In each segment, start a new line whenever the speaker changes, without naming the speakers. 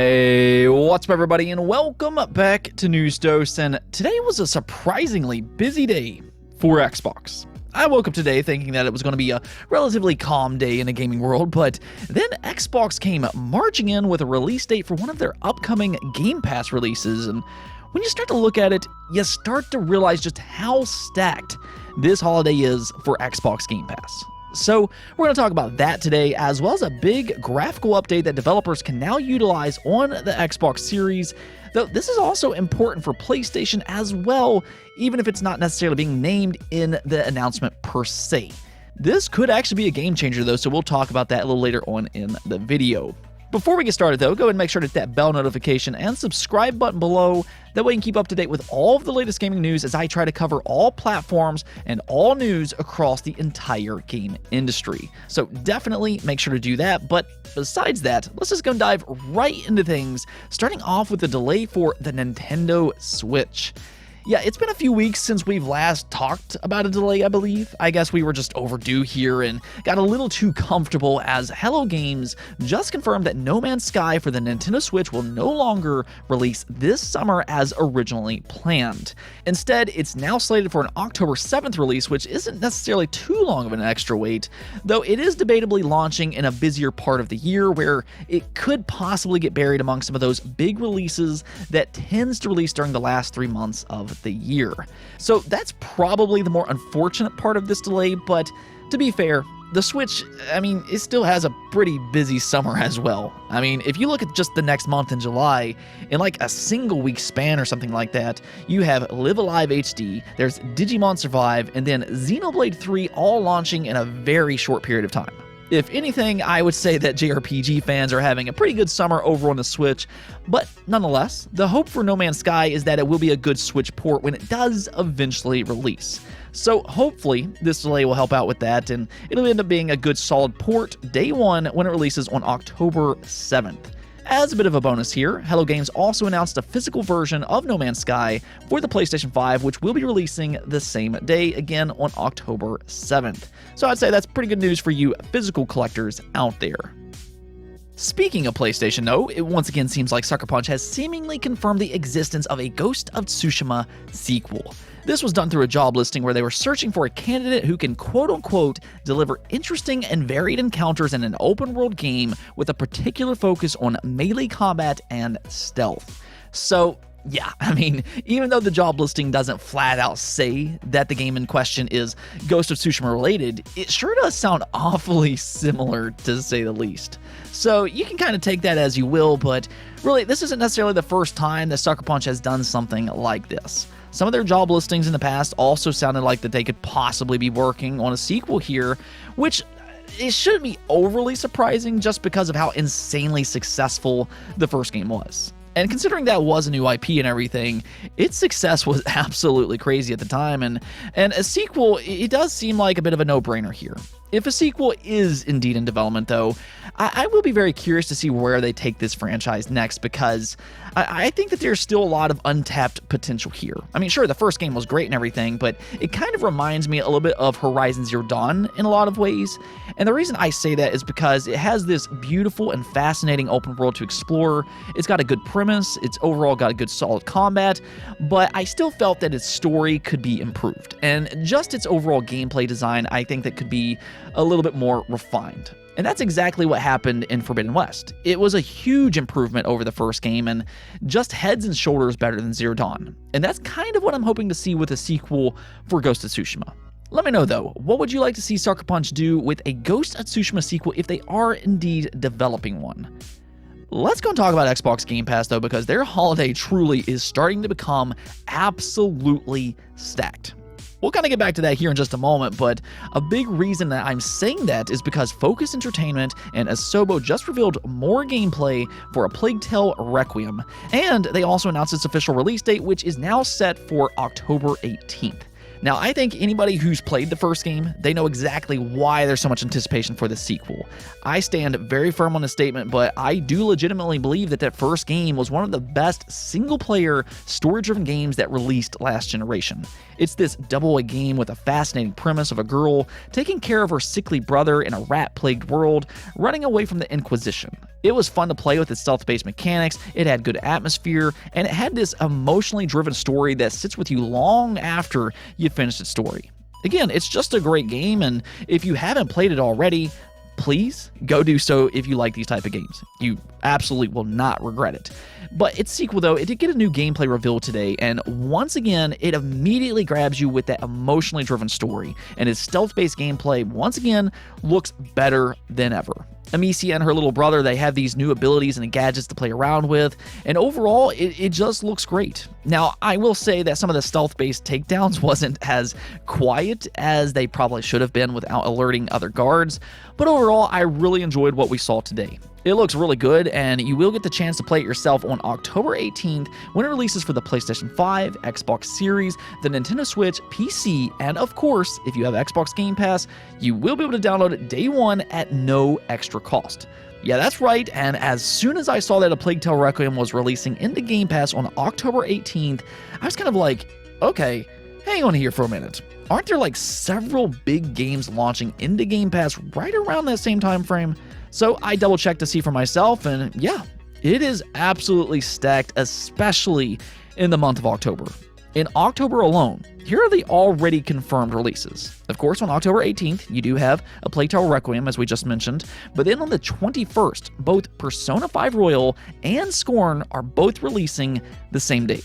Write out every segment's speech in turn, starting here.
Hey, what's up everybody, and welcome back to News Dose, and today was a surprisingly busy day for Xbox. I woke up today thinking that it was going to be a relatively calm day in the gaming world, but then Xbox came marching in with a release date for one of their upcoming Game Pass releases, and when you start to look at it, you start to realize just how stacked this holiday is for Xbox Game Pass. So we're going to talk about that today, as well as a big graphical update that developers can now utilize on the Xbox Series, though this is also important for PlayStation as well, even if it's not necessarily being named in the announcement per se. This could actually be a game changer though, so we'll talk about that a little later on in the video. Before we get started though, go ahead and make sure to hit that bell notification and subscribe button below. That way you can keep up to date with all of the latest gaming news as I try to cover all platforms and all news across the entire game industry. So definitely make sure to do that. But besides that, let's just go and dive right into things, starting off with the delay for the Nintendo Switch. Yeah, it's been a few weeks since we've last talked about a delay, I believe. I guess we were just overdue here and got a little too comfortable, as Hello Games just confirmed that No Man's Sky for the Nintendo Switch will no longer release this summer as originally planned. Instead, it's now slated for an October 7th release, which isn't necessarily too long of an extra wait, though it is debatably launching in a busier part of the year where it could possibly get buried among some of those big releases that tends to release during the last 3 months of the year. So that's probably the more unfortunate part of this delay, but to be fair, the Switch, it still has a pretty busy summer as well. If you look at just the next month in July, in like a single week span or something like that, you have Live Alive HD, there's Digimon Survive, and then Xenoblade 3 all launching in a very short period of time. If anything, I would say that JRPG fans are having a pretty good summer over on the Switch, but nonetheless, the hope for No Man's Sky is that it will be a good Switch port when it does eventually release. So hopefully this delay will help out with that, and it'll end up being a good solid port day one when it releases on October 7th. As a bit of a bonus here, Hello Games also announced a physical version of No Man's Sky for the PlayStation 5, which will be releasing the same day, again on October 7th. So I'd say that's pretty good news for you physical collectors out there. Speaking of PlayStation though, it once again seems like Sucker Punch has seemingly confirmed the existence of a Ghost of Tsushima sequel. This was done through a job listing where they were searching for a candidate who can quote-unquote deliver interesting and varied encounters in an open-world game with a particular focus on melee combat and stealth. So yeah, even though the job listing doesn't flat out say that the game in question is Ghost of Tsushima related, it sure does sound awfully similar, to say the least. So you can kind of take that as you will, but really this isn't necessarily the first time that Sucker Punch has done something like this. Some of their job listings in the past also sounded like that they could possibly be working on a sequel here, which it shouldn't be overly surprising just because of how insanely successful the first game was. And considering that was a new IP and everything, its success was absolutely crazy at the time, and a sequel, it does seem like a bit of a no-brainer here. If a sequel is indeed in development, though, I will be very curious to see where they take this franchise next, because I think that there's still a lot of untapped potential here. Sure, the first game was great and everything, but it kind of reminds me a little bit of Horizon Zero Dawn in a lot of ways. And the reason I say that is because it has this beautiful and fascinating open world to explore. It's got a good premise, it's overall got a good solid combat, but I still felt that its story could be improved. And just its overall gameplay design, I think that could be a little bit more refined. And that's exactly what happened in Forbidden West. It was a huge improvement over the first game and just heads and shoulders better than Zero Dawn. And that's kind of what I'm hoping to see with a sequel for Ghost of Tsushima. Let me know though, what would you like to see Sucker Punch do with a Ghost of Tsushima sequel if they are indeed developing one? Let's go and talk about Xbox Game Pass though, because their holiday truly is starting to become absolutely stacked. We'll kind of get back to that here in just a moment, but a big reason that I'm saying that is because Focus Entertainment and Asobo just revealed more gameplay for A Plague Tale Requiem, and they also announced its official release date, which is now set for October 18th. Now, I think anybody who's played the first game, they know exactly why there's so much anticipation for the sequel. I stand very firm on this statement, but I do legitimately believe that first game was one of the best single-player, story-driven games that released last generation. It's this double-A game with a fascinating premise of a girl taking care of her sickly brother in a rat-plagued world, running away from the Inquisition. It was fun to play with its stealth-based mechanics, it had good atmosphere, and it had this emotionally driven story that sits with you long after you finish its story. Again, it's just a great game, and if you haven't played it already, please go do so if you like these type of games. You absolutely will not regret it. But its sequel, though, it did get a new gameplay reveal today, and once again, it immediately grabs you with that emotionally driven story, and its stealth-based gameplay, once again, looks better than ever. Amicia and her little brother, they have these new abilities and gadgets to play around with, and overall, it just looks great. Now, I will say that some of the stealth-based takedowns wasn't as quiet as they probably should have been without alerting other guards, but overall, I really enjoyed what we saw today. It looks really good, and you will get the chance to play it yourself on October 18th when it releases for the PlayStation 5, Xbox Series, the Nintendo Switch, PC, and of course, if you have Xbox Game Pass, you will be able to download it day one at no extra cost. Yeah, that's right, and as soon as I saw that A Plague Tale Requiem was releasing into Game Pass on October 18th, I was kind of like, okay, hang on here for a minute. Aren't there like several big games launching into Game Pass right around that same time frame? So I double checked to see for myself, and yeah, it is absolutely stacked, especially in the month of October. In October alone, here are the already confirmed releases. Of course, on October 18th, you do have A Plague Tale Requiem, as we just mentioned, but then on the 21st, both Persona 5 Royal and Scorn are both releasing the same day.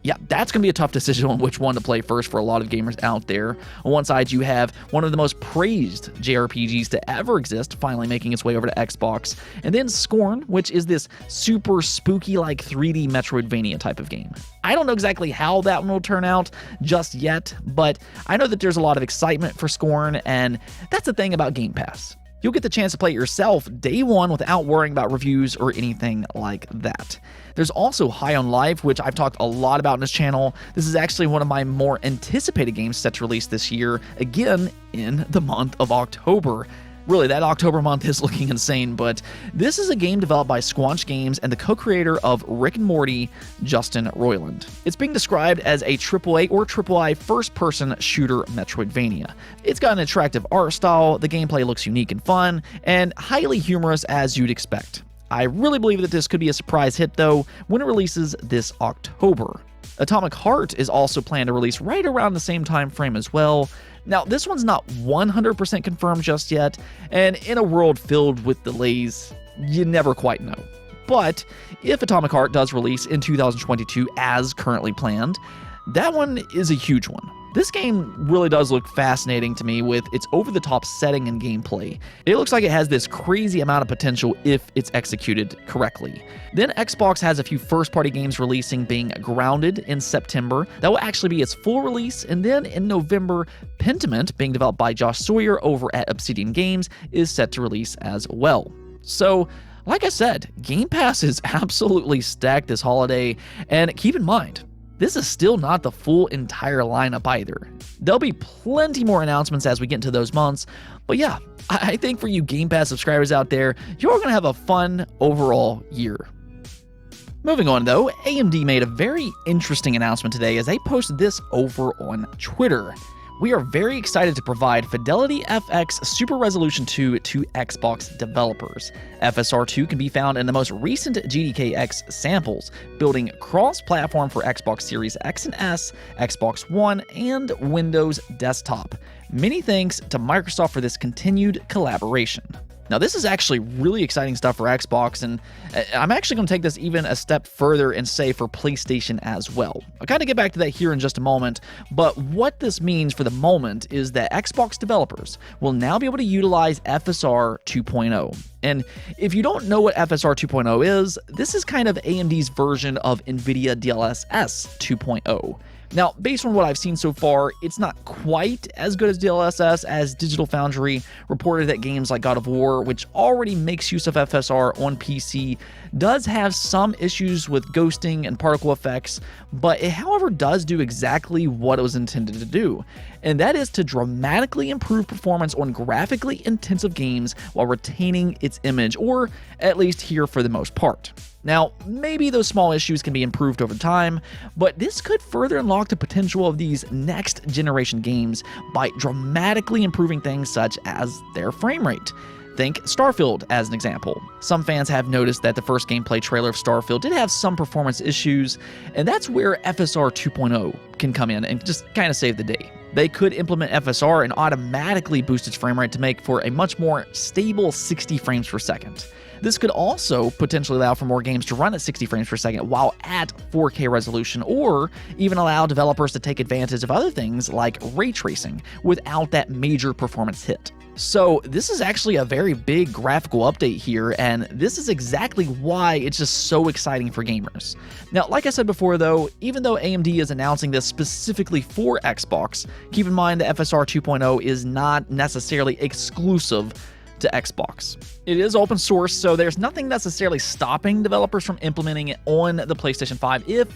Yeah, that's going to be a tough decision on which one to play first for a lot of gamers out there. On one side, you have one of the most praised JRPGs to ever exist finally making its way over to Xbox, and then Scorn, which is this super spooky like 3D Metroidvania type of game. I don't know exactly how that one will turn out just yet, but I know that there's a lot of excitement for Scorn, and that's the thing about Game Pass. You'll get the chance to play it yourself day one without worrying about reviews or anything like that. There's also High on Life, which I've talked a lot about in this channel. This is actually one of my more anticipated games set to release this year, again in the month of October. Really, that October month is looking insane, but this is a game developed by Squanch Games and the co-creator of Rick and Morty, Justin Roiland. It's being described as a AAA or III first-person shooter Metroidvania. It's got an attractive art style, the gameplay looks unique and fun, and highly humorous as you'd expect. I really believe that this could be a surprise hit, though, when it releases this October. Atomic Heart is also planned to release right around the same time frame as well. Now, this one's not 100% confirmed just yet, and in a world filled with delays, you never quite know. But if Atomic Heart does release in 2022 as currently planned, that one is a huge one. This game really does look fascinating to me with its over-the-top setting and gameplay. It looks like it has this crazy amount of potential if it's executed correctly. Then Xbox has a few first-party games releasing, being Grounded in September. That will actually be its full release, and then in November, Pentiment, being developed by Josh Sawyer over at Obsidian Games, is set to release as well. So, like I said, Game Pass is absolutely stacked this holiday, and keep in mind, this is still not the full entire lineup either. There'll be plenty more announcements as we get into those months, but yeah, I think for you Game Pass subscribers out there, you're going to have a fun overall year. Moving on though, AMD made a very interesting announcement today as they posted this over on Twitter. We are very excited to provide Fidelity FX Super Resolution 2 to Xbox developers. FSR2 can be found in the most recent GDK-X samples, building cross-platform for Xbox Series X and S, Xbox One, and Windows Desktop. Many thanks to Microsoft for this continued collaboration. Now, this is actually really exciting stuff for Xbox, and I'm actually going to take this even a step further and say for PlayStation as well. I'll kind of get back to that here in just a moment, but what this means for the moment is that Xbox developers will now be able to utilize FSR 2.0. And if you don't know what FSR 2.0 is, this is kind of AMD's version of NVIDIA DLSS 2.0. Now, based on what I've seen so far, it's not quite as good as DLSS, as Digital Foundry reported that games like God of War, which already makes use of FSR on PC, does have some issues with ghosting and particle effects, but it, however, does do exactly what it was intended to do, and that is to dramatically improve performance on graphically intensive games while retaining its image, or at least here for the most part. Now, maybe those small issues can be improved over time, but this could further unlock the potential of these next generation games by dramatically improving things such as their frame rate. Think Starfield as an example. Some fans have noticed that the first gameplay trailer of Starfield did have some performance issues, and that's where FSR 2.0 can come in and just kind of save the day. They could implement FSR and automatically boost its frame rate to make for a much more stable 60 frames per second. This could also potentially allow for more games to run at 60 frames per second while at 4K resolution, or even allow developers to take advantage of other things like ray tracing without that major performance hit. So this is actually a very big graphical update here, and this is exactly why it's just so exciting for gamers. Now, like I said before though, even though AMD is announcing this specifically for Xbox, keep in mind that FSR 2.0 is not necessarily exclusive to Xbox. It is open source, so there's nothing necessarily stopping developers from implementing it on the PlayStation 5 if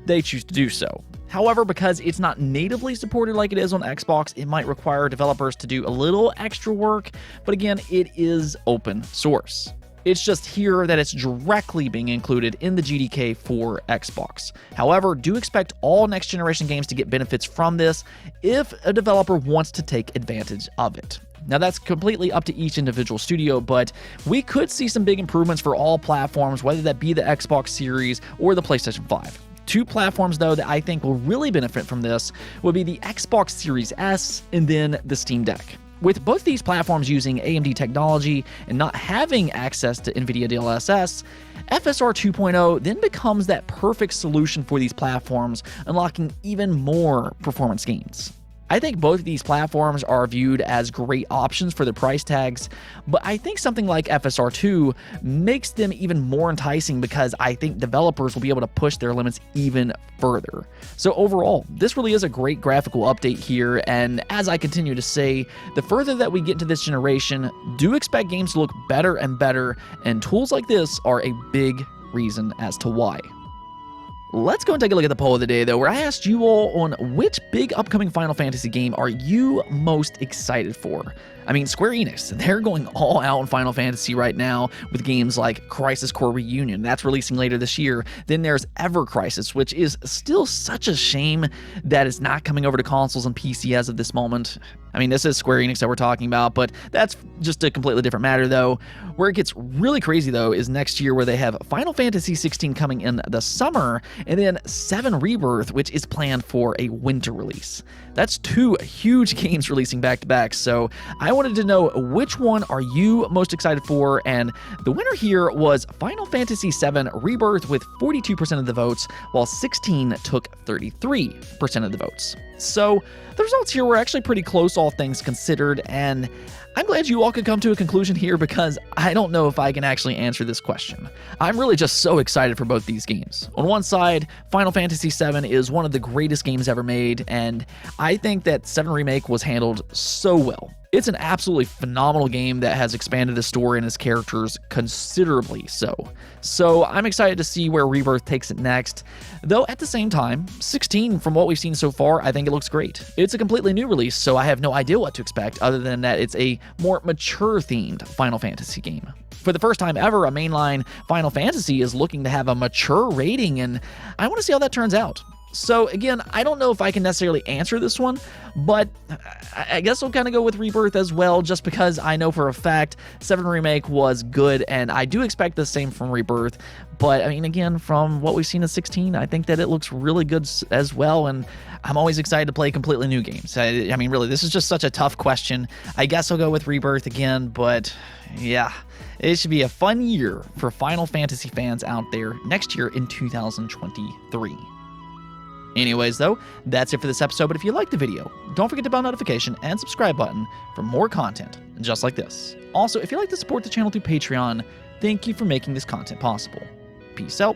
they choose to do so. However, because it's not natively supported like it is on Xbox, it might require developers to do a little extra work, but again, it is open source. It's just here that it's directly being included in the GDK for Xbox. However, do expect all next generation games to get benefits from this if a developer wants to take advantage of it. Now, that's completely up to each individual studio, but we could see some big improvements for all platforms, whether that be the Xbox Series or the PlayStation 5. Two platforms, though, that I think will really benefit from this would be the Xbox Series S and then the Steam Deck. With both these platforms using AMD technology and not having access to NVIDIA DLSS, FSR 2.0 then becomes that perfect solution for these platforms, unlocking even more performance gains. I think both of these platforms are viewed as great options for the price tags, but I think something like FSR 2 makes them even more enticing because I think developers will be able to push their limits even further. So overall, this really is a great graphical update here, and as I continue to say, the further that we get into this generation, do expect games to look better and better, and tools like this are a big reason as to why. Let's go and take a look at the poll of the day, though, where I asked you all on which big upcoming Final Fantasy game are you most excited for? I mean, Square Enix, they're going all out in Final Fantasy right now with games like Crisis Core Reunion. That's releasing later this year. Then there's Ever Crisis, which is still such a shame that it's not coming over to consoles and PC as of this moment. I mean, this is Square Enix that we're talking about, but that's just a completely different matter, though. Where it gets really crazy, though, is next year, where they have Final Fantasy 16 coming in the summer, and then 7 Rebirth, which is planned for a winter release. That's 2 huge games releasing back-to-back, so I wanted to know which one are you most excited for, and the winner here was Final Fantasy VII Rebirth with 42% of the votes, while 16 took 33% of the votes. So the results here were actually pretty close, all things considered, and I'm glad you all could come to a conclusion here because I don't know if I can actually answer this question. I'm really just so excited for both these games. On one side, Final Fantasy VII is one of the greatest games ever made, and I think that 7 Remake was handled so well. It's an absolutely phenomenal game that has expanded the story and its characters considerably so. So I'm excited to see where Rebirth takes it next, though at the same time, 16, from what we've seen so far, I think it looks great. It's a completely new release, so I have no idea what to expect other than that it's a more mature-themed Final Fantasy game. For the first time ever, a mainline Final Fantasy is looking to have a mature rating, and I want to see how that turns out. So again, I don't know if I can necessarily answer this one, but I guess I'll kind of go with Rebirth as well, just because I know for a fact 7 Remake was good, and I do expect the same from Rebirth. But I mean, again, from what we've seen in 16, I think that it looks really good as well, and I'm always excited to play completely new games. I mean, really, this is just such a tough question. I guess I'll go with Rebirth again, but yeah, it should be a fun year for Final Fantasy fans out there next year in 2023. Anyways, though, that's it for this episode, but if you liked the video, don't forget to bell notification and subscribe button for more content just like this. Also, if you'd like to support the channel through Patreon, thank you for making this content possible. Peace out.